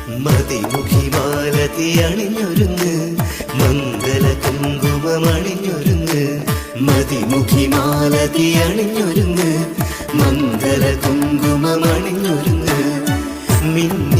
മതിമുഖി മാലതി അണിഞ്ഞൊരുങ്ങ് മംഗല കുങ്കുമണിഞ്ഞൊരുങ്ങ് മതിമുഖി മാലതി അണിഞ്ഞൊരുങ്ങ് മംഗല കുങ്കുമണിഞ്ഞൊരുങ്ങ് മിന്ന